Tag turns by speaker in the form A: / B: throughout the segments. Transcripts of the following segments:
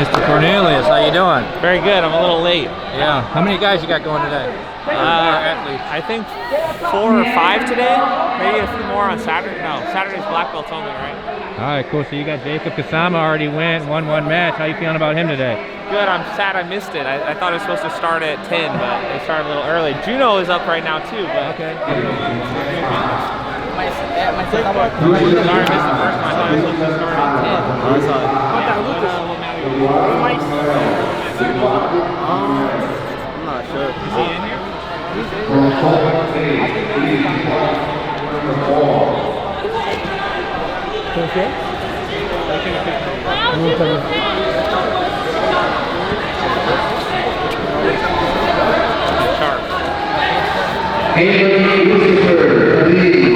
A: Mr. Cornelius, how you doing?
B: Very good. I'm a little late.
A: Yeah. How many guys you got going today? Athletes.
B: I think 4 or 5 today. Maybe a few more on Saturday. No, Saturday's black belts only, right?
A: All right, cool. So you got Jacob Kasama already won one match. How you feeling about him today?
B: Good. I'm sad I missed it. I thought it was supposed to start at 10, but they started a little early. Juno is up right now too. But
A: okay.
B: Sorry, I missed the first one. I thought it was supposed to start at 10.
A: I saw it. I'm not sure.
B: Is he in here? I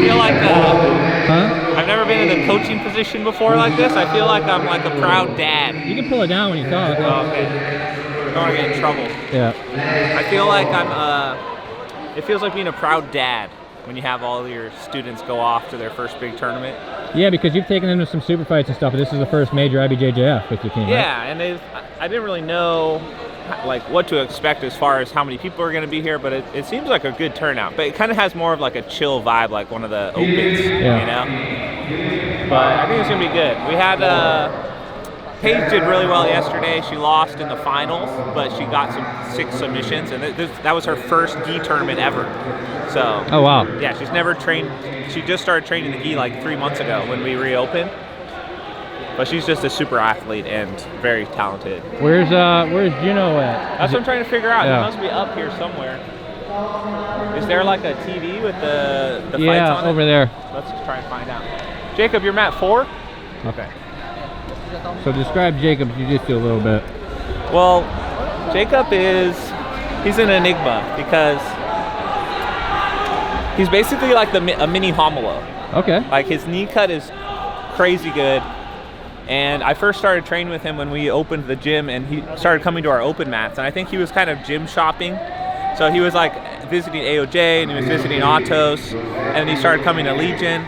B: feel like I've never been in a coaching position before like this. I feel like I'm like a proud dad.
A: You can pull it down when you talk.
B: Oh, okay. I don't want to get in trouble.
A: Yeah.
B: I feel like it feels like being a proud dad when you have all your students go off to their first big tournament.
A: Yeah, because you've taken them to some super fights and stuff, but this is the first major IBJJF with your team,
B: Yeah,
A: right?
B: and I didn't really know like what to expect as far as how many people are going to be here, but it seems like a good turnout. But it kind of has more of like a chill vibe, like one of the opens, you know? But I think it's going to be good. We had Paige did really well yesterday. She lost in the finals, but she got 6 submissions, and that was her first gi tournament ever. So,
A: oh wow.
B: Yeah, she's never trained. She just started training the gi like 3 months ago when we reopened. But she's just a super athlete and very talented.
A: Where's Juno at?
B: That's what I'm trying to figure out.
A: Yeah.
B: It must be up here somewhere. Is there like a TV with the fights on it?
A: Yeah, over there.
B: Let's try and find out. Jacob, you're mat 4?
A: Okay. So describe Jacob's jiu-jitsu a little bit.
B: Well, Jacob he's an enigma because he's basically like a mini Homolo.
A: Okay.
B: Like his knee cut is crazy good. And I first started training with him when we opened the gym, and he started coming to our open mats. And I think he was kind of gym shopping. So he was like visiting AOJ, and he was visiting Autos, and he started coming to Legion.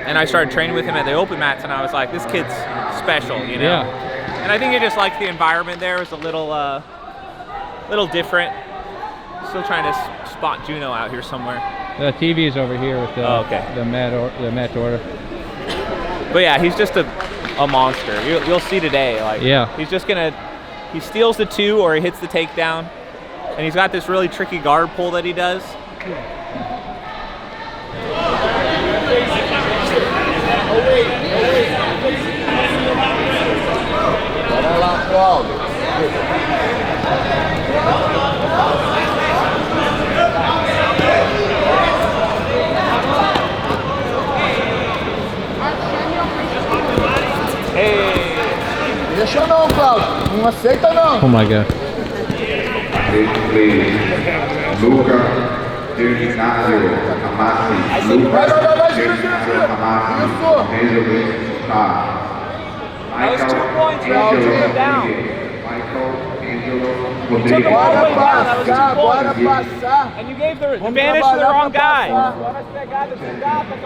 B: And I started training with him at the open mats, and I was like, this kid's special, you know?
A: Yeah.
B: And I think he just liked the environment there. It was a little different. Still trying to spot Juno out here somewhere.
A: The TV is over here with the match order.
B: But yeah, he's just a monster. You'll see today. Like,
A: yeah.
B: He's just he steals the 2 or he hits the takedown, and he's got this really tricky guard pull that he does.
C: Deixa não, Cláudio. Não aceita não.
A: Oh my God.
D: Luca Terminazio Amasi. Luca Terminazio Amasi.
B: That was 2 points. You took him down. You took him all the way down. That was 2 points. And you gave the advantage to the wrong guy.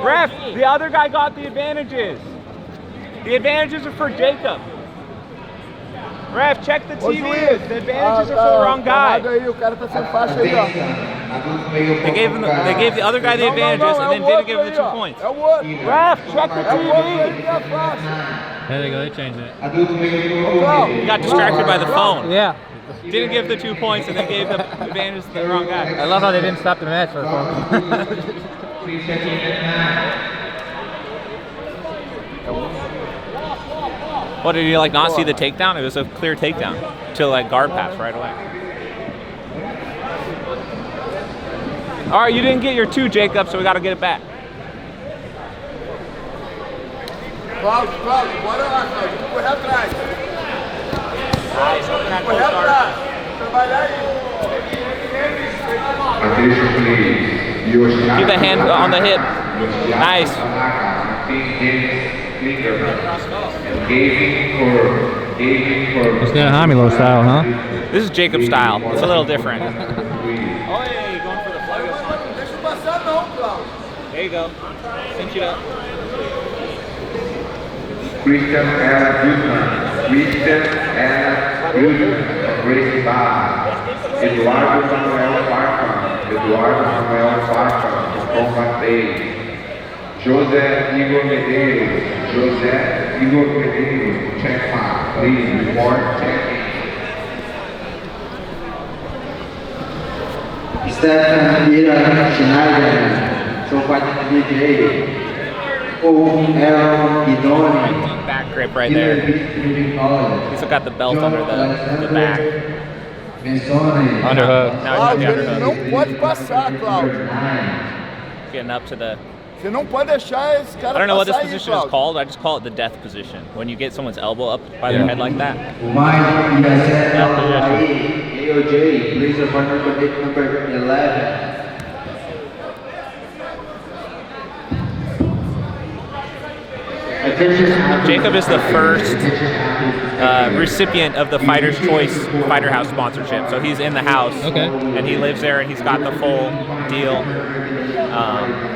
B: Ref, the other guy got the advantages. The advantages are for Jacob. Ref, check the TV. The advantages are for the wrong guy. They gave the other guy the advantages and then didn't give him the 2 points. Ref, check the TV.
A: There they go, they changed it.
B: You got distracted by the phone.
A: Yeah.
B: Didn't give the 2 points and then gave the advantage to the wrong guy.
A: I love how they didn't stop the match for the phone.
B: What, did you like not see the takedown? It was a clear takedown till like guard pass right away. All right, you didn't get your 2, Jacob, so we got to get it back.
C: Cláudio, bora lá, Cláudio. Corre atrás.
B: Nice.
C: Corre atrás. Trabalhar aí.
B: Keep the hand on the hip. Nice.
A: It's that Hamilo style, huh?
B: This is Jacob style. It's a little different. Oh, yeah, you're going for the flag.
C: Deixa passar não, Cláudio.
B: There you go. Cinch it up.
D: Christian Era Guzman. Christian Ella Guzman, Gracie Barra. Eduardo Manuel Farca, from Combat Day. José Igor Medeiros, check mark, please, report checking.
E: Stefan Ira Schneider, so far DJ.
B: Back grip right there. He's got the belt under the back.
A: Underhook.
B: Now he's got the underhook.
C: Não pode passar, Cláudio.
B: Getting up to the...
C: Você não pode deixar esse cara
B: I don't know what this
C: passar aí,
B: position is
C: Cláudio.
B: called. I just call it the death position. When you get someone's elbow up by their head like that.
E: AOJ, please report number 11.
B: Jacob is the first recipient of the Fighter's Choice Fighter House sponsorship. So he's in the house, and he lives there, and he's got the full deal.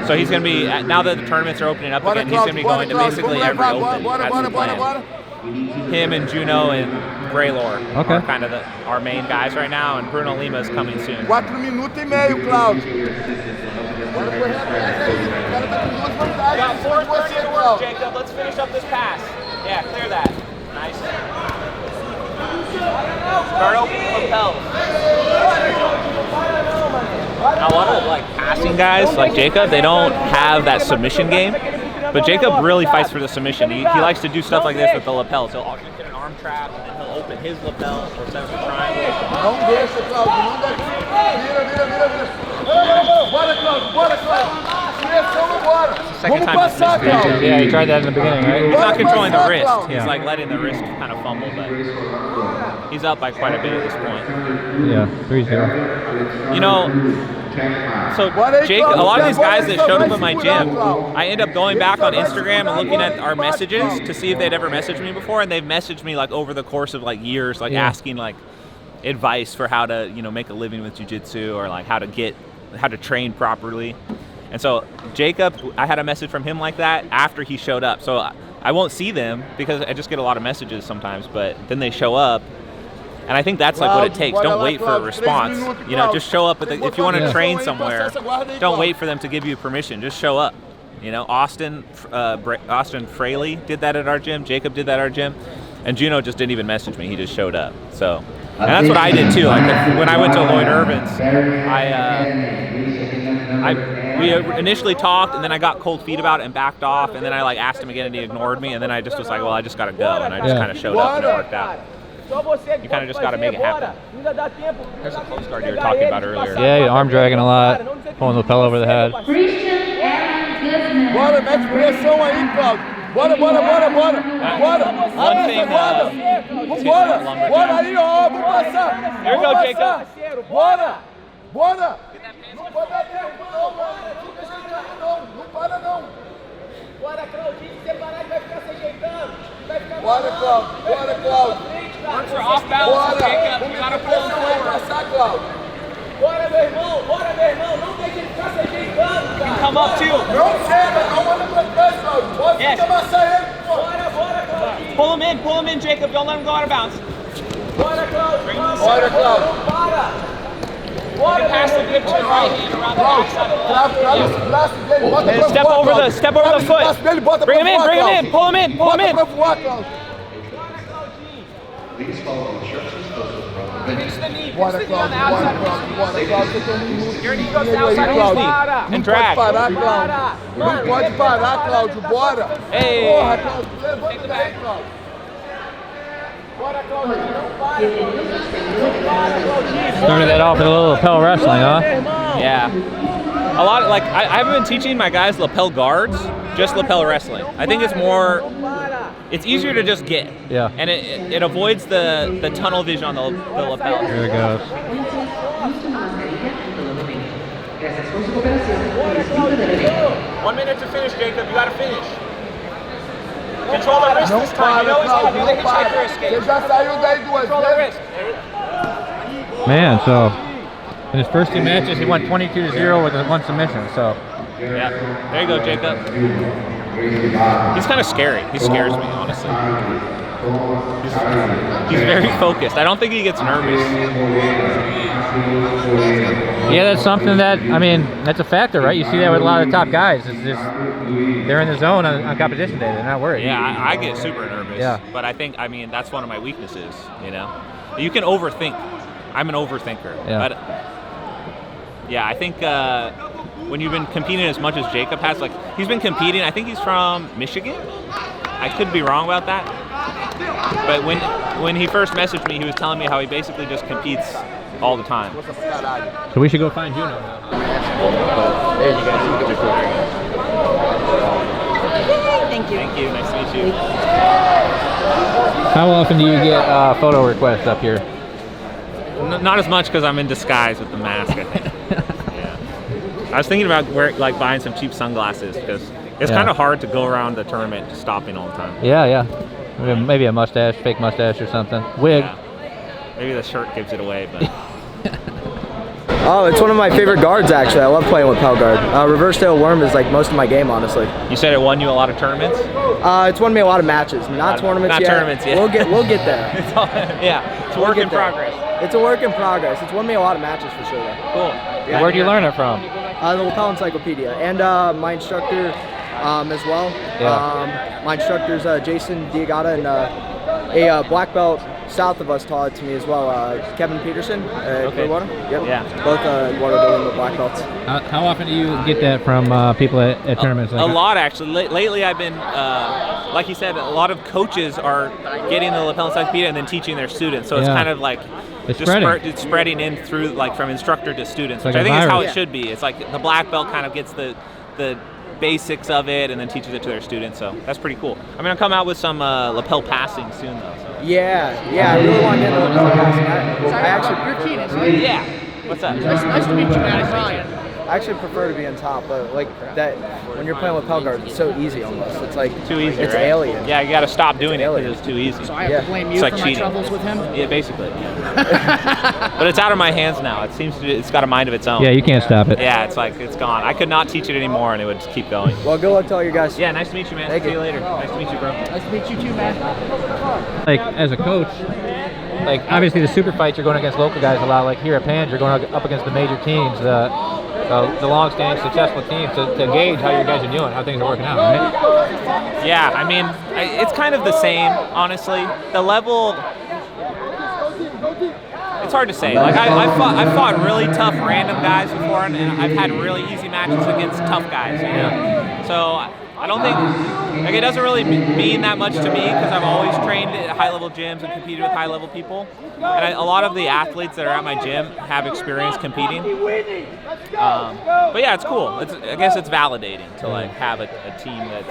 B: So he's going to be, now that the tournaments are opening up again, he's going to be going to basically every open. That's the plan. Him and Juno and Graylor are kind of our main guys right now, and Bruno Lima is coming soon.
C: 4 minutos e meio, Cláudio. Bora correr atrás aí. O cara tá com 2 vantagens.
B: Got 4:30
C: você,
B: to work,
C: Cláudio.
B: Jacob. Let's finish up this pass. Yeah, clear that. Nice. Start opening lapels. Now, a lot of like passing guys like Jacob, they don't have that submission game. But Jacob really fights for the submission. He likes to do stuff like this with the lapels. He'll often get an arm trap, and then he'll open his lapel or set up a triangle.
C: Não deixa, Cláudio. Não deixa. Vira. Bora, Cláudio. Bora, Cláudio. Direção agora.
B: Second
C: Vamos
B: time
C: passar,
B: this missed.
C: Cláudio.
A: Yeah, you tried that in the beginning, right?
B: He's not controlling the wrist.
C: Cláudio.
B: He's like letting the wrist kind of fumble, but he's up by quite a bit at this point.
A: Yeah, 3-0.
B: You know, so Jake, a lot of these guys that showed up at my gym, I end up going back on Instagram and looking at our messages to see if they'd ever messaged me before, and they've messaged me like over the course of like years, like asking like advice for how to, you know, make a living with jiu-jitsu or like how to train properly. And so Jacob, I had a message from him like that after he showed up. So I won't see them because I just get a lot of messages sometimes, but then they show up. And I think that's like what it takes. Don't wait for a response. You know, just show up. If you want to train somewhere, don't wait for them to give you permission. Just show up. You know, Austin Fraley did that at our gym. Jacob did that at our gym. And Juno just didn't even message me. He just showed up. So, and that's what I did too. Like when I went to Lloyd Irvin's, we initially talked, and then I got cold feet about it and backed off. And then I like asked him again, and he ignored me. And then I just was like, well, I just got to go. And I just kind of showed up, and it worked out. You kind of just got to make it happen. There's a close guard you were talking about earlier.
A: Yeah, you arm dragging a lot, pulling the lapel over the head.
C: Bora, mete pressão aí, Cláudio. Bora.
B: One thing,
C: Bora aí, ó. Vamos passar.
B: Here we go, Jacob.
C: Bora. Não pode dar tempo, não, mano. Fica ajeitando, não para, não.
F: Bora, Claudinho, se separar que vai ficar se ajeitando.
C: Bora, Cláudio.
B: Arms are off balance, Jacob. You got to pull them
C: Vai
B: forward.
C: passar, Cláudio.
F: Bora, meu irmão, não deixe ele ficar se ajeitando, cara.
B: Come up too.
C: Não chega, não anda pra trás, Cláudio. Pode amassar ele, pô.
F: Bora, Claudinho.
B: Pull him in, Jacob. Don't let him go out of bounds.
F: Bora, Claudinho.
C: Bora, Cláudio.
F: Não para.
B: You can pass the grip to your right hand around the backside of the leg.
C: Trava esse braço dele, bota pra
B: Step
C: voar,
B: over
C: Cláudio.
B: step over the foot.
C: Trava esse braço dele, bota
B: Bring
C: pra
B: him in,
C: voar,
B: bring him
C: Cláudio.
B: in. Pull him in.
C: Bota pra voar, Cláudio.
B: Pinch the knee.
C: Bora,
B: Pinch the knee on the
C: Cláudio,
B: outside of the
C: bora, Cláudio. Você tem minuto.
B: Your knee goes to the
C: E aí,
B: outside of his
C: Cláudio?
B: knee.
C: Não
B: And
C: pode
B: drag.
C: parar, Cláudio. Não pode parar, Cláudio. Bora.
B: Hey.
C: Porra, Cláudio. Levanta daí, Cláudio.
F: Bora, Claudinho, não para. Não para, Claudinho.
A: Started that off with a little lapel wrestling, huh?
B: Yeah. A lot of, like, I haven't been teaching my guys lapel guards, just lapel wrestling. I think it's more, it's easier to just get.
A: Yeah.
B: And it avoids the tunnel vision on the lapel.
A: There it goes.
B: 1 minute to finish, Jacob. You gotta finish. Control the wrist
C: Não
B: this time. You
C: para,
B: know he's gonna
C: Cláudio.
B: do the
C: Não para.
B: hitchhiker escape.
C: Você já saiu daí 2
B: Control the
C: vezes.
B: wrist.
A: Man, so in his first 2 matches, he won 22-0 with 1 submission. So
B: Yeah. There you go, Jacob. He's kind of scary. He scares me, honestly. He's very focused. I don't think he gets nervous.
A: Yeah, that's something that, I mean, that's a factor, right? You see that with a lot of the top guys. It's just, they're in the zone on competition day. They're not worried.
B: Yeah, I get super nervous.
A: Yeah.
B: But I think, I mean, that's one of my weaknesses, you know? You can overthink. I'm an overthinker.
A: Yeah.
B: But, yeah, I think when you've been competing as much as Jacob has, like, he's been competing, I think he's from Michigan? I could be wrong about that. But when he first messaged me, he was telling me how he basically just competes all the time.
A: So we should go find Juno now.
G: Thank you.
B: Thank you. Nice to meet you.
A: How often do you get photo requests up here?
B: Not as much because I'm in disguise with the mask, I think. Yeah. I was thinking about buying some cheap sunglasses because it's kind of hard to go around the tournament just stopping all the time.
A: Yeah. Maybe a mustache, fake mustache or something. Wig.
B: Yeah. Maybe the shirt gives it away, but...
H: Oh, it's one of my favorite guards, actually. I love playing with Pell Guard. Reverse tail worm is like most of my game, honestly.
B: You said it won you a lot of tournaments?
H: It's won me a lot of matches. Not tournaments yet.
B: Not tournaments yet.
H: We'll get there.
B: It's a work in progress.
H: It's a work in progress. It's won me a lot of matches for sure, though.
B: Cool.
H: Yeah,
A: Where'd you learn it from?
H: The lapel encyclopedia. And my instructor as well.
A: Yeah.
H: My instructor's Jason Diagata, and a black belt south of us taught it to me as well. Kevin Peterson.
B: Okay.
H: Clearwater. Yep.
B: Yeah.
H: Both water with black belts.
A: How often do you get that from people at tournaments?
B: A lot, actually. Lately, I've been, like you said, a lot of coaches are getting the lapel encyclopedia and then teaching their students. So it's kind of like
A: it's
B: spreading in through, like, from instructor to students,
A: It's
B: which
A: like
B: I think is how
A: virus.
B: it should be. It's like the black belt kind of gets the basics of it and then teaches it to their students. So that's pretty cool. I'm gonna come out with some lapel passing soon, though. So.
H: Yeah, I really want to get into lapel passing. I actually,
F: You're Keenan, right?
B: Yeah. What's up?
F: Nice to meet you, man. I'm Ryan.
H: I actually prefer to be on top, but like that, when you're playing with Pell Guard, it's so easy almost. It's like
B: Too easy,
H: It's
B: right?
H: alien.
B: Yeah, you got to stop doing it because
H: alien.
B: it's too easy.
F: So I have
H: Yeah.
F: to blame
B: It's
F: you
B: like
F: for my
B: cheating.
F: troubles with him?
B: Yeah, basically. Yeah. But it's out of my hands now. It seems it's got a mind of its own.
A: Yeah, you can't stop it.
B: Yeah, it's like it's gone. I could not teach it anymore, and it would just keep going.
H: Well, good luck to all you guys.
B: Yeah, nice to meet you, man.
H: Thank
B: See
H: you.
B: you later. Nice to meet you, bro.
F: Nice to meet you too, man.
A: Like, as a coach, like, obviously the super fights, you're going against local guys a lot. Like here at Pans, you're going up against the major teams, the long-standing successful teams to gauge how you guys are doing, how things are working out, right?
B: Yeah, I mean, it's kind of the same, honestly. The level, it's hard to say. Like I've fought really tough random guys before, and I've had really easy matches against tough guys, you know. So I don't think, like, it doesn't really mean that much to me because I've always trained at high-level gyms and competed with high-level people. And a lot of the athletes that are at my gym have experience competing. But yeah, it's cool. I guess it's validating to like have a team that's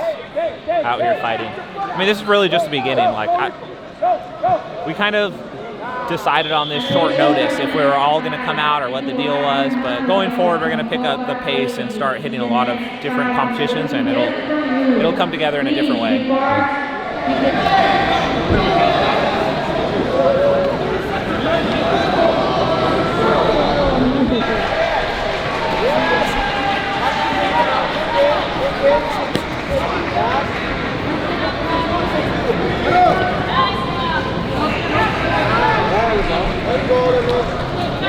B: out here fighting. I mean, this is really just the beginning. Like, we kind of decided on this short notice if we were all going to come out or what the deal was, but going forward we're going to pick up the pace and start hitting a lot of different competitions, and it'll come together in a different way.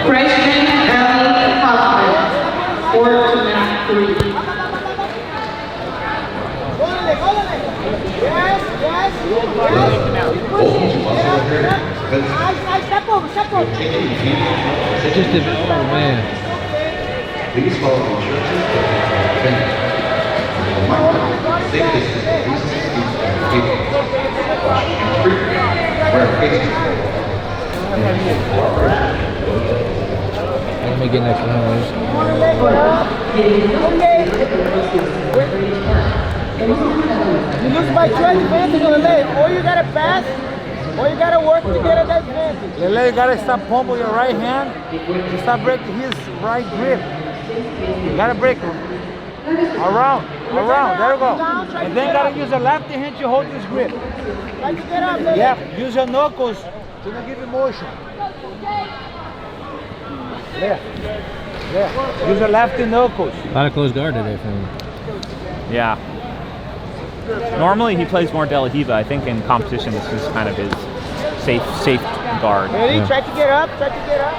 I: Freshman Ellie Huffman, 14-3.
A: It just did, oh man.
D: Please follow the instructions. Safe distance, at least 6 feet from the table. Wash free. Wear face
A: Let me get next to him.
F: You lose by 20 advantage on the leg. Or you gotta pass, or you gotta work to get that advantage.
J: The leg gotta stop pumping your right hand to stop breaking his right grip. You gotta break around, there you go. And then gotta use the left hand to hold this grip.
F: Try to get up, baby.
J: Yeah, use your knuckles to give you motion. Yeah. Use the left knuckles.
A: A lot of close guard today for him.
B: Yeah. Normally he plays more De La Riva. I think in competition this is kind of his safe guard.
F: Ready? Yeah. Try to get up. Try to get up.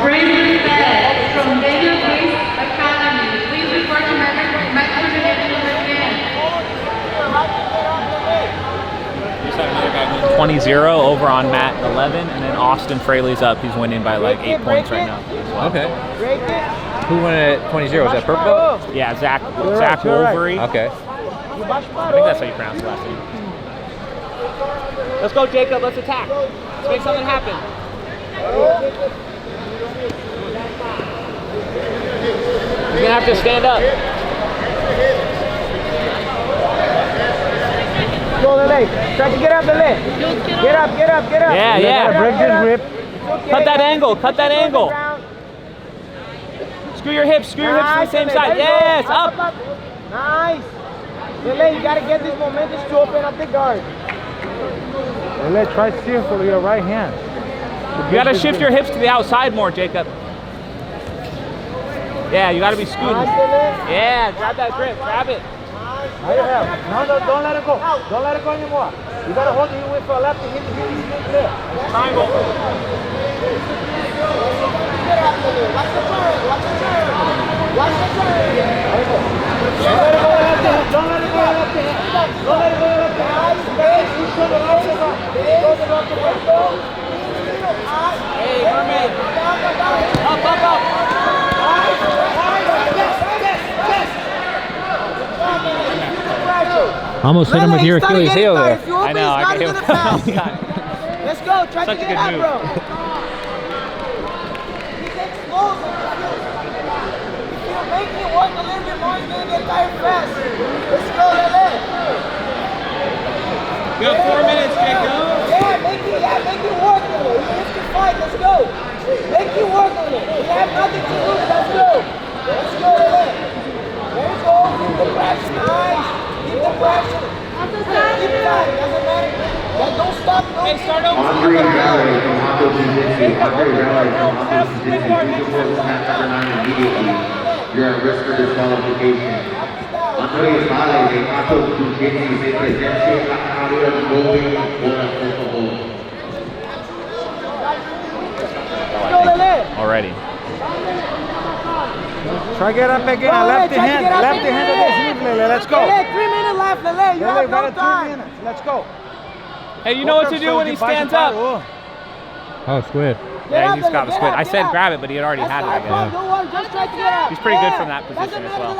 I: Brandon Fett from Daniel Grace Academy. Please report to Mexican again.
B: 20-0 over on Matt 11, and then Austin Fraley's up. He's winning by like 8 points right now as well.
A: Okay. Who won at 20-0? Was that purple?
B: Yeah, Zach Wolvery.
A: Okay.
B: I think that's how you pronounce the last name. Let's go, Jacob. Let's attack. Let's make something happen. You're gonna have to stand up.
F: Go, Lele. Try to get up, Lele. Get up, get up, get up.
B: Yeah.
J: Break this grip.
B: Cut that angle. Cut that angle. Screw your hips to the same side. Yes, up.
F: Nice. Lele, you gotta get this momentum to open up the guard.
J: Lele, try circle your right hand.
B: You gotta shift your hips to the outside more, Jacob. Yeah, you gotta be scooting. Yeah, grab that grip, grab it.
J: No, don't let it go. Don't let it go anymore. You gotta hold it with your left and hit the there.
B: Triangle.
F: Watch the turn. Watch the turn. Watch the turn. Don't let it go left hand. Don't let it go left hand. You should have left it up.
B: Hey, mermaid. Up.
A: Almost hit him with your Achilles heel there.
B: I know, I can hear him.
F: Let's go, try
B: Such
F: to
B: a
F: get
B: good
F: out,
B: move.
F: bro. He's explosive. If you make it work a little bit more, he's going to get tired fast. Let's go, Lele.
B: You got 4 minutes, Jacob.
F: Yeah, make it work, Lele. Let's get fight, let's go. Make it work, Lele. We have nothing to lose, let's go. Let's go, Lele. There you go, keep the pressure, nice. Keep the pressure. Keep it tight, doesn't matter. Don't stop,
B: Hey, start over.
E: Andre Raleigh from Hako Jiu-Jitsu. Andre Raleigh from Hako Jiu-Jitsu. You report to match number 9 immediately. You're at risk for disqualification. Andre Raleigh from Hako Jiu-Jitsu se presente la área de moving por
B: Already.
J: Try get up again. Left hand against me, Lele. Let's go.
F: Lele, 3 minutes left, Lele. You have no time.
J: 3 minutes. Let's go.
B: Hey, you know what to do when he stands up.
A: Oh, squid.
B: Yeah, he's got a squid. I said grab it, but he had already had it, I guess.
F: Don't worry, just try to get up.
B: He's pretty good from that position as well.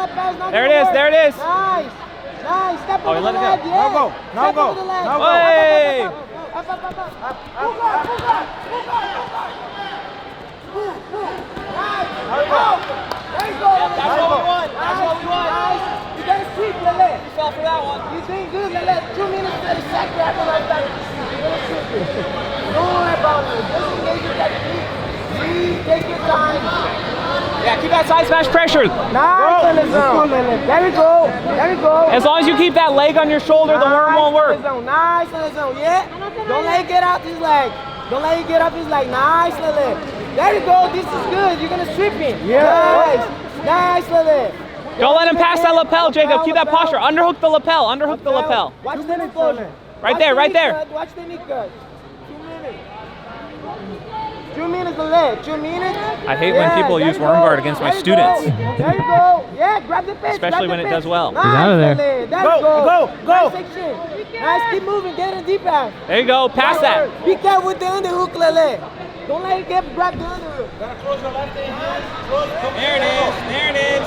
B: There it is, there it is.
F: Nice. Step over
B: let
F: the
B: it
F: leg,
B: go.
F: yeah.
J: Now go. Now
F: Step
J: go.
F: over the leg.
J: Now go.
B: Hey!
F: Up. There you go.
B: That's what we want. That's what we want.
F: Nice. You gotta sweep, Lele.
B: You fell for that one.
F: You're doing good, Lele. 2 minutes, 30 seconds after like that. You're gonna sweep it. Don't worry about it. Just engage your technique. Breathe, take your time.
B: Yeah, keep that side smash pressure.
F: Nice, Lele. There we go. There we go.
B: As long as you keep that leg on your shoulder, the worm won't work.
F: Nice, Lele. Yeah. Don't let it get out his leg. Don't let it get up his leg. Nice, Lele. There you go. This is good. You're gonna sweep him. Yeah. Nice, Lele.
B: Don't let him pass that lapel, Jacob. Keep that posture. Underhook the lapel. Underhook the lapel.
F: Watch the knee cut.
B: Right there, right there.
F: Watch the knee cut. 2 minutes. 2 minutes, Lele. 2 minutes.
B: I hate when people use worm guard against my students.
F: There you go. Yeah, grab the pitch.
B: Especially when it does well.
F: Nice,
A: out of there.
F: Lele. There
J: Go,
F: you go.
J: go.
F: Nice section. Nice, keep moving. Get in deep end.
B: There you go. Pass that.
F: Be careful with the underhook, Lele. Don't let it get grab the underhook.
B: There it is. There it is.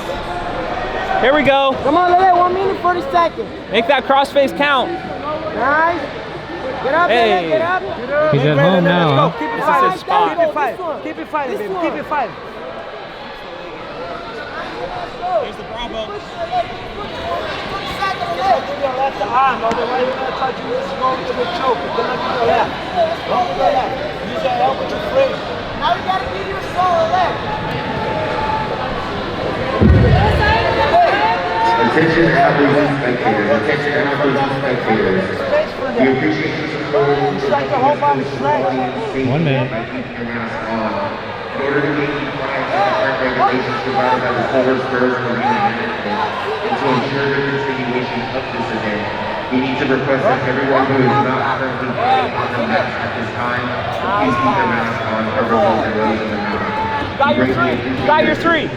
B: Here we go.
F: Come on, Lele. 1 minute, 40 seconds.
B: Make that crossface count.
F: Nice. Get up,
B: Hey.
F: Lele. Get up.
A: He's at home now, huh?
J: Keep it
B: This is
J: fighting.
B: his spot.
J: Keep it fighting. Keep it fighting, baby. Keep it fighting.
B: Here's the Bravo.
J: Give your left arm, otherwise you're gonna try to use go to the choke. You're gonna give your left. Don't do your left. Use your elbow to frame.
F: Now you gotta give your soul a leg.
E: Attention athletes and spectators. Attention athletes and spectators. We appreciate your support.
J: Strike the whole body straight.
A: 1 minute.
E: By keeping your mask on. In order to meet compliance with the current regulations provided by the Silver Spurs Marine Management, and to ensure the continuation of this event, we need to request that everyone who is not currently on the mats at this time, please keep their masks on or remove their nose in the mouth.
B: Got your three.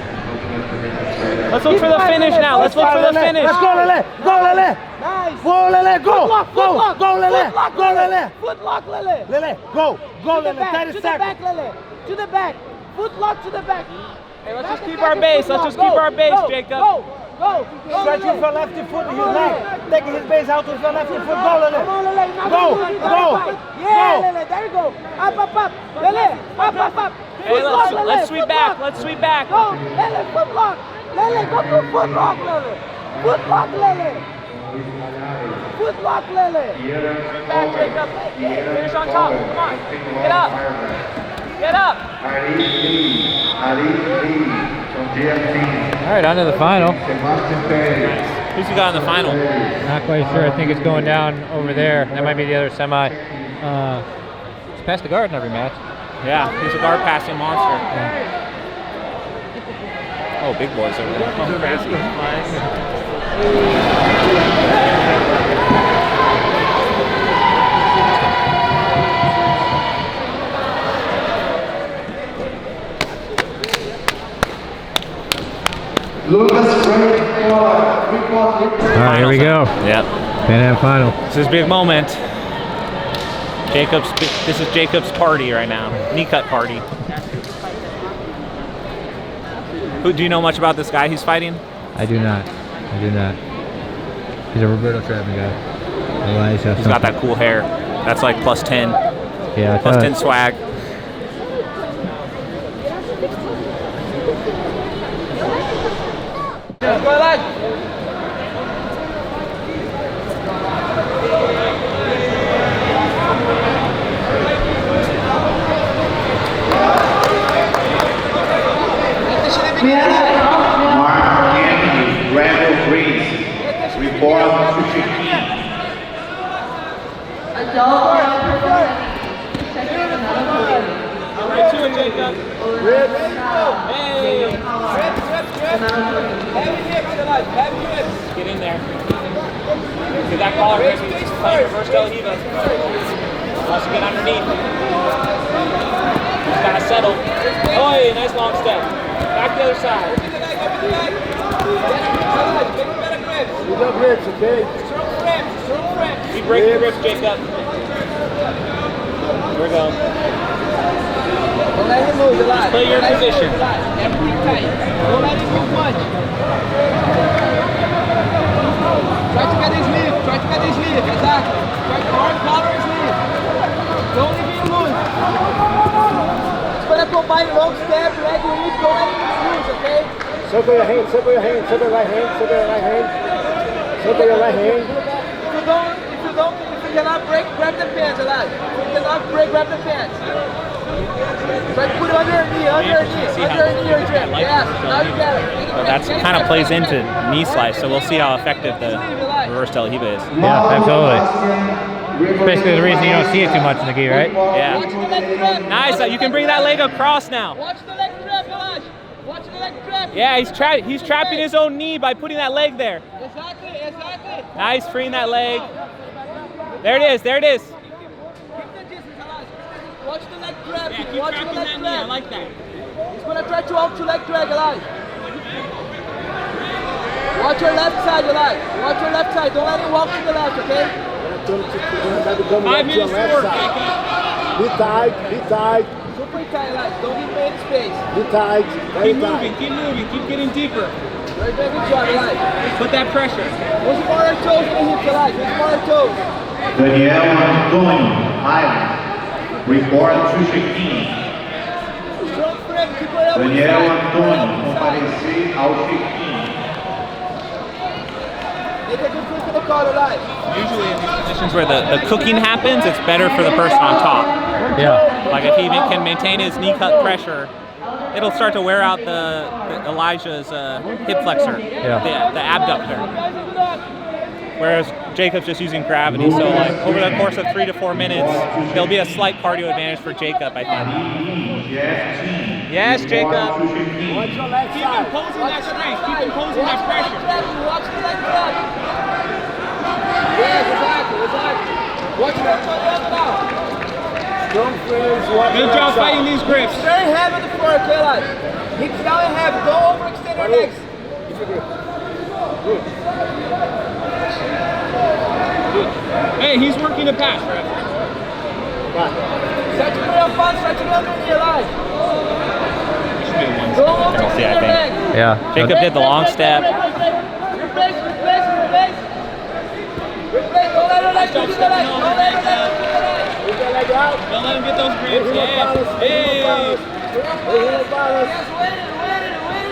B: Let's look for the finish now. Let's look for the finish.
J: Let's go, Lele. Go, Lele.
F: Nice.
J: Whoa, Lele. Go. Go. Go, Lele.
F: Foot lock,
J: Go, Lele.
F: Foot lock, Lele.
J: Lele. Go. Go,
F: To the
J: Lele.
F: back,
J: 30
F: to the
J: seconds.
F: back, Lele. To the back. Foot lock to the back.
B: Hey, let's just keep our base. Let's just keep our base, Jacob.
F: Go.
J: Stretch with your left foot in his leg. Taking his base out with your left foot. Go, Lele.
F: Come on, Lele.
J: Go. Go.
F: Yeah, Lele. There you go. Up. Lele. Up.
B: Hey, let's sweep back. Let's sweep back.
F: Go. Lele, foot lock. Lele, go to foot lock, Lele. Foot lock, Lele. Foot lock, Lele.
B: Back, Jacob. Finish on top. Come on. Get up. Get up.
A: All right, on to the final.
B: Who's you got in the final?
A: Not quite sure. I think it's going down over there. That might be the other semi. It's past the guard in every match.
B: Yeah, he's a guard passing monster. Oh, big boys over there. Oh, crazy.
A: All right, here we go.
B: Yep.
A: Pan Am final.
B: This is a big moment. This is Jacob's party right now. Knee cut party. Do you know much about this guy he's fighting?
A: I do not. He's a Roberto Trapping guy.
B: He's got that cool hair. That's like plus 10.
A: Yeah,
B: plus 10 swag. Get in there. Get that collar grip. He's playing reverse del Hiva. Wants to get underneath. He's got to settle. Oh, hey, nice long step. Back the other side.
J: You got grips, okay?
B: Keep breaking grips, Jacob. Here we go.
F: Don't let him move, Eli.
B: Play your position.
F: Everything tight. Don't let him move much. Try to get his lead. Exactly. Try to hard collar his lead. Don't leave him loose. It's going to combine long step, leg release. Don't let him loose, okay?
J: Circle your hand, circle your right hand.
F: If you cannot break, grab the pants, Eli. If you cannot break, grab the pants. Try to put it under your knee or grip. Yes, now you get it.
B: But that kind of plays into knee slice, so we'll see how effective the reverse del Hiva is.
A: Yeah, absolutely. Basically the reason you don't see it too much in the gi, right?
B: Yeah. Nice. You can bring that leg across now.
F: Watch the leg trap, Eli. Watch the leg trap.
B: Yeah, he's trapping his own knee by putting that leg there.
F: Exactly.
B: Nice, freeing that leg. There it is.
F: Keep the distance, Eli. Watch the leg trap.
B: Yeah,
F: Watch the leg
B: that knee. I
F: trap.
B: like that.
F: He's going to try to out to leg drag, Eli. Watch your left side, Eli. Watch your left side. Don't let him walk to the left, okay?
B: 5 minutes to work, Jacob.
J: Be tight.
F: Super tight, Eli. Don't give him any space.
J: Be tight.
B: Keep moving. Keep getting deeper.
F: Very good job, Eli.
B: Put that pressure.
F: Use more our toes in the hips, Eli. Use more our toes.
E: Daniel Antônio, Highlands. Report to Chiquinho.
F: Strong frame. Keep it up.
E: Daniel Antônio, comparecer ao Chiquinho.
F: Make a good flip in the car, Eli.
B: Usually in these positions where the cooking happens, it's better for the person on top.
A: Yeah.
B: Like if he can maintain his knee cut pressure, it'll start to wear out the Elijah's hip flexor, the abductor. Whereas Jacob's just using gravity, so like over the course of 3 to 4 minutes, there'll be a slight cardio advantage for Jacob, I think. Yes, Jacob.
F: Watch your leg
B: Keep
F: side.
B: imposing that strength. Keep imposing that pressure.
F: Watch the leg side. Yes, exactly. Watch your leg now. Strong frames, watch
B: Good job fighting these grips.
F: Very heavy on the floor, okay, lads. Hips down and heavy. Don't overextend your legs. Good.
B: Hey, he's working a pass, right?
F: Start to put your fun, start to get underneath, lads. Don't overextend your legs.
A: Yeah.
B: Jacob did the long step.
F: Replace. Don't let her leg do the leg. Don't let her leg. Move that leg out.
B: Don't let him get those grips. Yeah. Hey.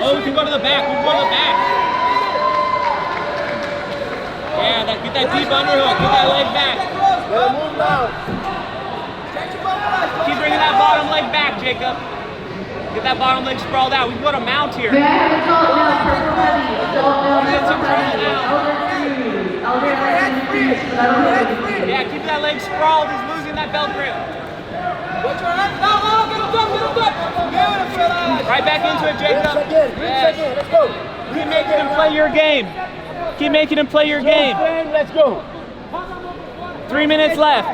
B: Oh, we can go to the back. We can go to the back. Yeah, get that deep underhook. Get that leg back.
F: Move now.
B: Keep bringing that bottom leg back, Jacob. Get that bottom leg sprawled out. We can go to mount here.
I: May I have adult male for elder hands please, but I don't have any.
B: Yeah, keep that leg sprawled. He's losing that belt grip.
F: Watch your hands. No, get him up. Beautiful.
B: Right back into it, Jacob.
F: Yes. Let's go.
B: Keep making him play your game. Keep making him play your game.
F: Let's go.
B: 3 minutes left.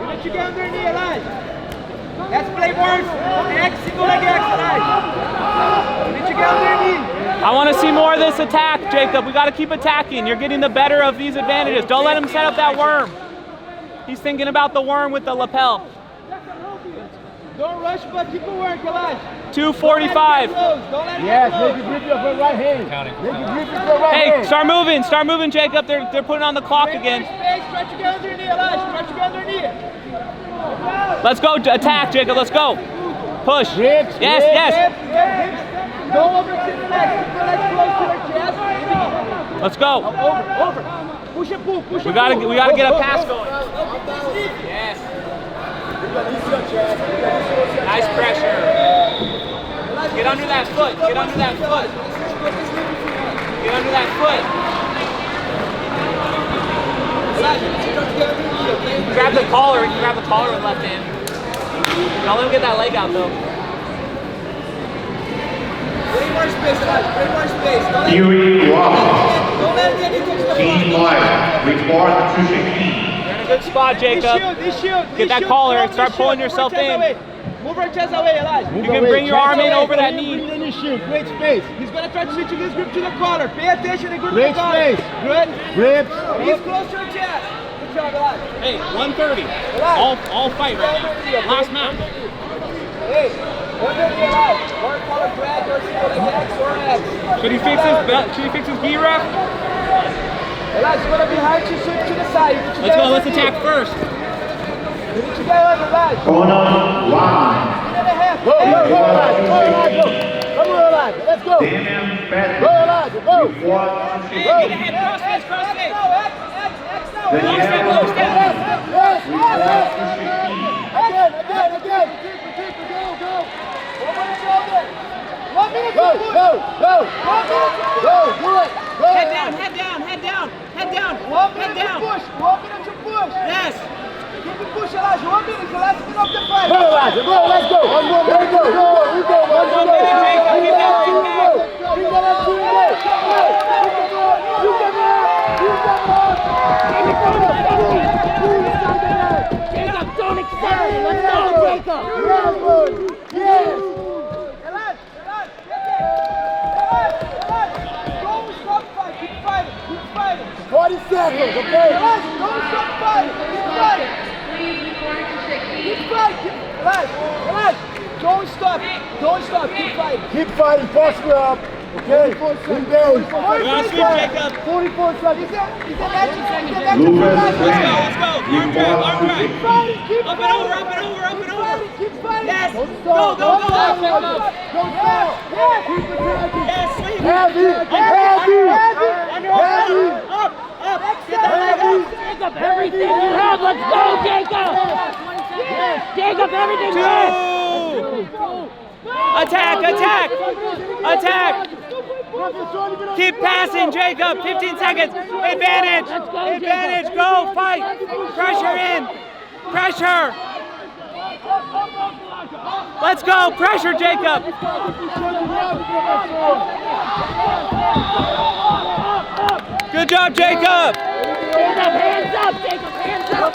F: Let you get underneath, lads. Let's play words. Single leg exercise. Let you get underneath.
B: I want to see more of this attack, Jacob. We got to keep attacking. You're getting the better of these advantages. Don't let him set up that worm. He's thinking about the worm with the lapel.
F: Don't rush, but keep it working, lads.
B: 2:45.
F: Yes, make it grip your right hand. Make it grip your right hand.
B: Hey, start moving, Jacob. They're putting on the clock again.
F: Try to get underneath, lads. Try to get underneath.
B: Let's go attack, Jacob. Let's go. Push.
F: Hips,
B: Yes.
F: Don't overextend the legs. Keep the legs close to your chest.
B: Let's go.
F: Over. Push and pull.
B: We gotta get a pass going. Yes. Nice pressure. Get under that foot. Get under that foot. Grab the collar. You can grab the collar with left hand. Don't let him get that leg out though.
F: Bring more space, lads. Bring more space.
E: Fury Rock.
F: Don't let him get into the
E: Team
F: front.
E: 5, report to Shakeen.
B: You're in a good spot, Jacob. Get that collar and start pulling yourself in.
F: Move our chest away, Elijah.
B: You can bring your arm in over that knee.
F: Bring the shield. Great space. He's going to try to switch this grip to the collar. Pay attention and grip the collar. Great space. Good. Grip. He's close to your chest. Good job, Elijah.
B: Hey, 130. All fight right now. Last mount.
F: Hey, under the Elijah. Or collar drag or single leg X or X.
B: Should he fix his belt? Should he fix his gi ref?
F: Elijah's going to be hard to switch to the side.
B: Let's go. Let's attack first.
F: You need to get under, Elijah.
E: Corner line.
F: Go, Elijah. Come on, Elijah. Let's go.
E: Damon Fett.
F: Go, Elijah. Go.
E: Report to
B: Hey,
E: Shakeen.
B: get ahead. Crossface.
F: X now.
E: The yellow
F: Yes.
E: report to Shakeen.
F: Again. Go. Over the shoulder. 1 minute to push. Go. 1 minute to push. Do it. Go.
B: Head down.
F: 1 minute to push. 1 minute to push.
B: Yes.
F: Keep it push, Elijah. 1 minute. The last minute of the fight.
C: Go, Elijah. Go, let's go. One more minute. Go. We go. Let's go.
F: Don't accept it. Let's go, Jacob. Yes. Don't stop fighting. Keep fighting. 40 seconds, okay? Don't stop fighting. Keep fighting.
I: Please report to Shakeen.
F: Keep fighting. Don't stop. Keep fighting.
C: Keep fighting. Posture up. Okay? Engage.
F: 44
B: Sweep, Jacob.
F: 44 seconds. Is that match?
E: Lucas
B: Let's
E: Grant.
B: go. Arm drag.
F: Keep fighting. Keep
B: Up
F: fighting.
B: and over.
F: Keep fighting.
B: Yes.
F: Don't
B: Go.
F: stop. Don't stop. Yes.
C: Keep attacking.
B: Yes, sweep.
C: Heavy.
B: Up. Get that leg
C: Heavy.
B: up.
F: Jacob, everything you have. Let's go, Jacob. Jacob, everything you have.
B: 2. Attack. Keep passing, Jacob. 15 seconds. Advantage. Go. Fight. Pressure in. Let's go. Pressure, Jacob. Good job, Jacob.
F: Hands up, Jacob. Hands up.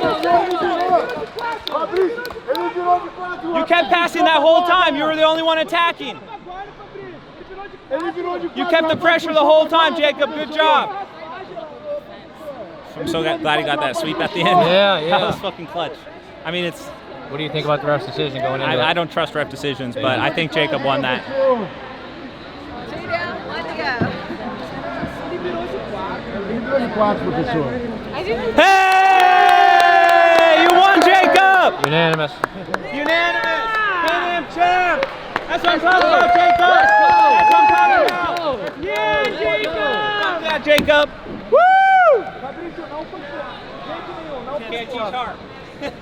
B: You kept passing that whole time. You were the only one attacking. You kept the pressure the whole time, Jacob. Good job. I'm so glad he got that sweep at the end.
A: Yeah.
B: That was fucking clutch. I mean, it's...
A: What do you think about the ref's decision going into it?
B: I don't trust ref decisions, but I think Jacob won that.
I: 2 down, 1 to go.
B: Hey! You won, Jacob!
A: Unanimous.
B: Unanimous! Pin him, champ! That's what I'm talking about, Jacob! That's what I'm talking about! Yeah, Jacob! Fuck that, Jacob! Woo! Can't teach hard. Good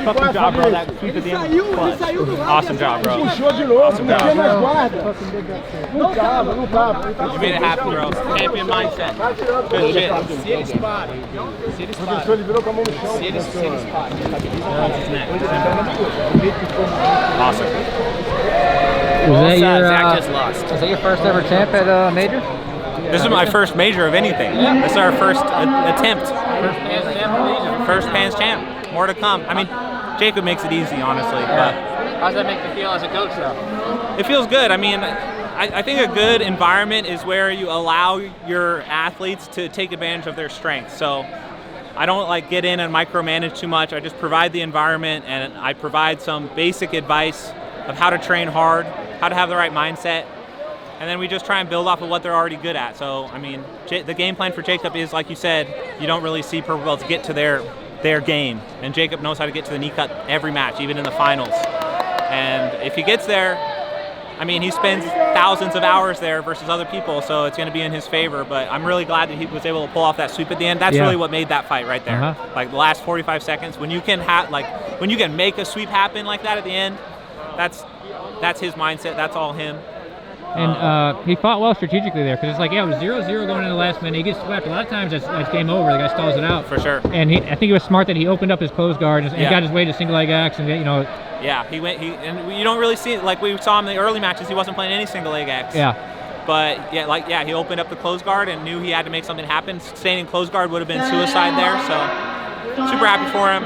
B: fucking job, bro. That sweep at the end was clutch. Awesome job, bro. Awesome job. You made it happen, bro. Champion mindset. Good shit. Awesome.
A: Was that your first ever champ at major?
B: This is my first major of anything. This is our first attempt. First Pans champ. More to come. I mean, Jacob makes it easy, honestly. But
A: how does that make you feel as a coach, though?
B: It feels good. I mean, I think a good environment is where you allow your athletes to take advantage of their strengths. So I don't like get in and micromanage too much. I just provide the environment, and I provide some basic advice of how to train hard, how to have the right mindset. And then we just try and build off of what they're already good at. So, I mean, the game plan for Jacob is, like you said, you don't really see purple belts get to their game. And Jacob knows how to get to the knee cut every match, even in the finals. And if he gets there, I mean, he spends thousands of hours there versus other people, so it's going to be in his favor. But I'm really glad that he was able to pull off that sweep at the end. That's really what made that fight right there. Like the last 45 seconds, when you can when you can make a sweep happen like that at the end, that's his mindset. That's all him.
A: And he fought well strategically there, because it's like, yeah, it was 0-0 going into the last minute. He gets swept. A lot of times that's game over. The guy stalls it out.
B: For sure.
A: And I think he was smart that he opened up his closed guard and got his way to single leg X, and
B: Yeah, and you don't really see it. Like we saw him in the early matches, he wasn't playing any single leg X.
A: Yeah.
B: But he opened up the closed guard and knew he had to make something happen. Staying in closed guard would have been suicide there. So super happy for him.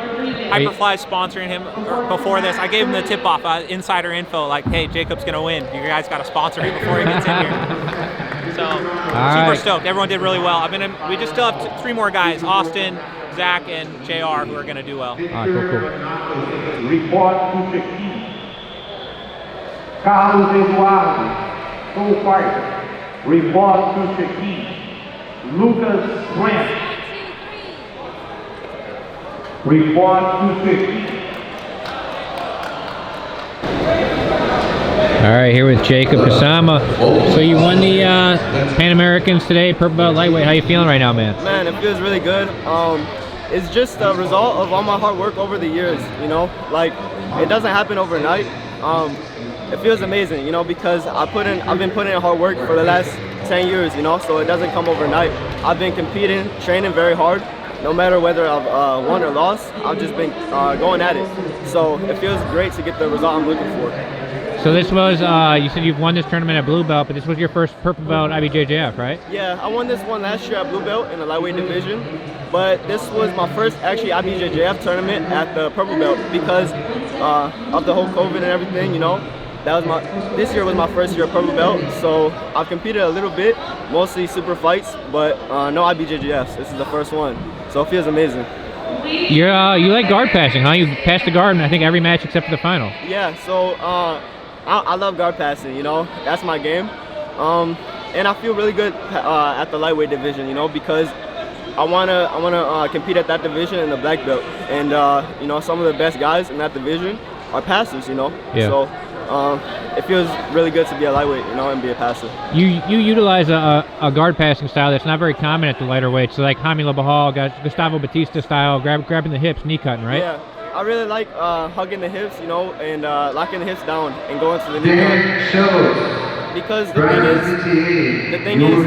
B: Hyperfly sponsoring him before this. I gave him the tip-off, insider info, like, hey, Jacob's going to win. You guys got to sponsor him before he gets in here. So, super stoked. Everyone did really well. We just still have 3 more guys, Austin, Zach, and JR, who are going to do well.
A: All right, cool.
G: Report to Chiquinho. Carlos Eduardo, co-fighter. Report to Chiquinho. Lucas Grant. Report to 50.
A: All right, here with Jacob Kasama. So you won the Pan Americans today, purple belt lightweight. How you feeling right now, man?
H: Man, it feels really good. It's just a result of all my hard work over the years, Like, it doesn't happen overnight. It feels amazing, because I've been putting in hard work for the last 10 years, so it doesn't come overnight. I've been competing, training very hard. No matter whether I've won or lost, I've just been going at it. So it feels great to get the result I'm looking for.
A: So this was, you said you've won this tournament at blue belt, but this was your first purple belt IBJJF, right?
H: Yeah, I won this one last year at blue belt in the lightweight division. But this was my first actually IBJJF tournament at the purple belt because of the whole COVID and everything, This year was my first year at purple belt, so I've competed a little bit, mostly super fights, but no IBJJFs. This is the first one. So it feels amazing.
A: You like guard passing, huh? You passed the guard in I think every match except for the final.
H: Yeah, so I love guard passing, that's my game. And I feel really good at the lightweight division, because I wanna compete at that division in the black belt. And some of the best guys in that division are passers, Yeah. So it feels really good to be a lightweight, and be a passer.
A: You utilize a guard passing style that's not very common at the lighter weights. So like Jaime Labajal, Gustavo Batista style, grabbing the hips, knee cutting, right?
H: Yeah, I really like hugging the hips, and locking the hips down and going to the knee cut. because the thing is,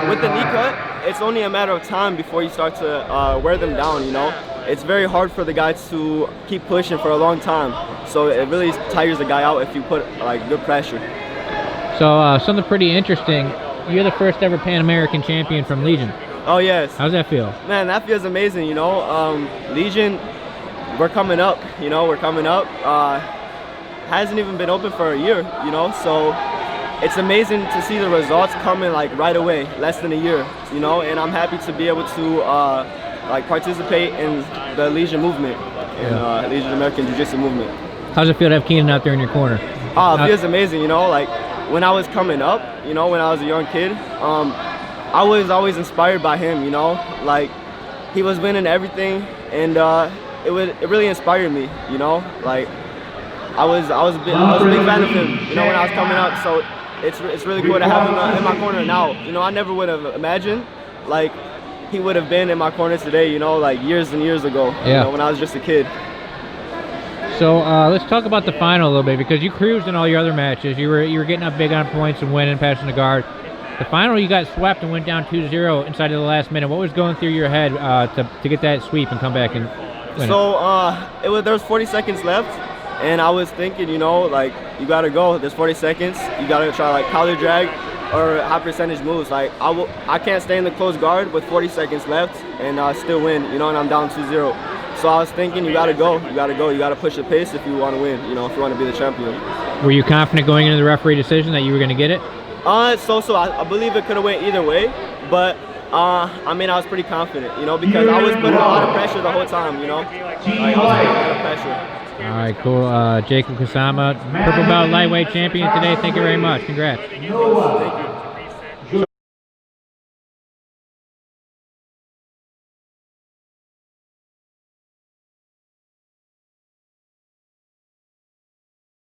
H: with the knee cut, it's only a matter of time before you start to wear them down, you know? It's very hard for the guys to keep pushing for a long time. So it really tires the guy out if you put like good pressure.
A: So something pretty interesting. You're the first ever Pan American champion from Legion.
H: Oh yes.
A: How's that feel?
H: Man, that feels amazing, you know. Legion, we're coming up, you know, we're coming up. Hasn't even been open for a year, you know, so it's amazing to see the results coming like right away, less than a year, you know, and I'm happy to be able to like participate in the Legion movement, Legion American Jiu-Jitsu movement.
A: How's it feel to have Keenan out there in your corner?
H: It feels amazing, you know, like when I was coming up, you know, when I was a young kid, I was always inspired by him, you know, like he was winning everything, and it really inspired me, you know, like I was a big fan of him, you know, when I was coming up. So it's really cool to have him in my corner now. You know, I never would have imagined like he would have been in my corner today, you know, like years and years ago, you know, when I was just a kid.
A: So let's talk about the final a little bit, because you cruised in all your other matches. You were getting up big on points and winning, passing the guard. The final, you got swept and went down 2-0 inside of the last minute. What was going through your head to get that sweep and come back and win?
H: So there was 40 seconds left, and I was thinking, you know, like you gotta go. There's 40 seconds. You gotta try like collar drag or high percentage moves. Like I can't stay in the close guard with 40 seconds left and still win, you know, and I'm down 2-0. So I was thinking, you gotta go, you gotta push the pace if you want to win, you know, if you want to be the champion.
A: Were you confident going into the referee decision that you were going to get it?
H: I believe it could have went either way, but I mean, I was pretty confident, you know, because I was putting a lot of pressure the whole time, you know, like, I was putting a lot of pressure.
A: All right, cool. Jacob Kasama, purple belt lightweight champion today. Thank you very much. Congrats.
H: Thank you.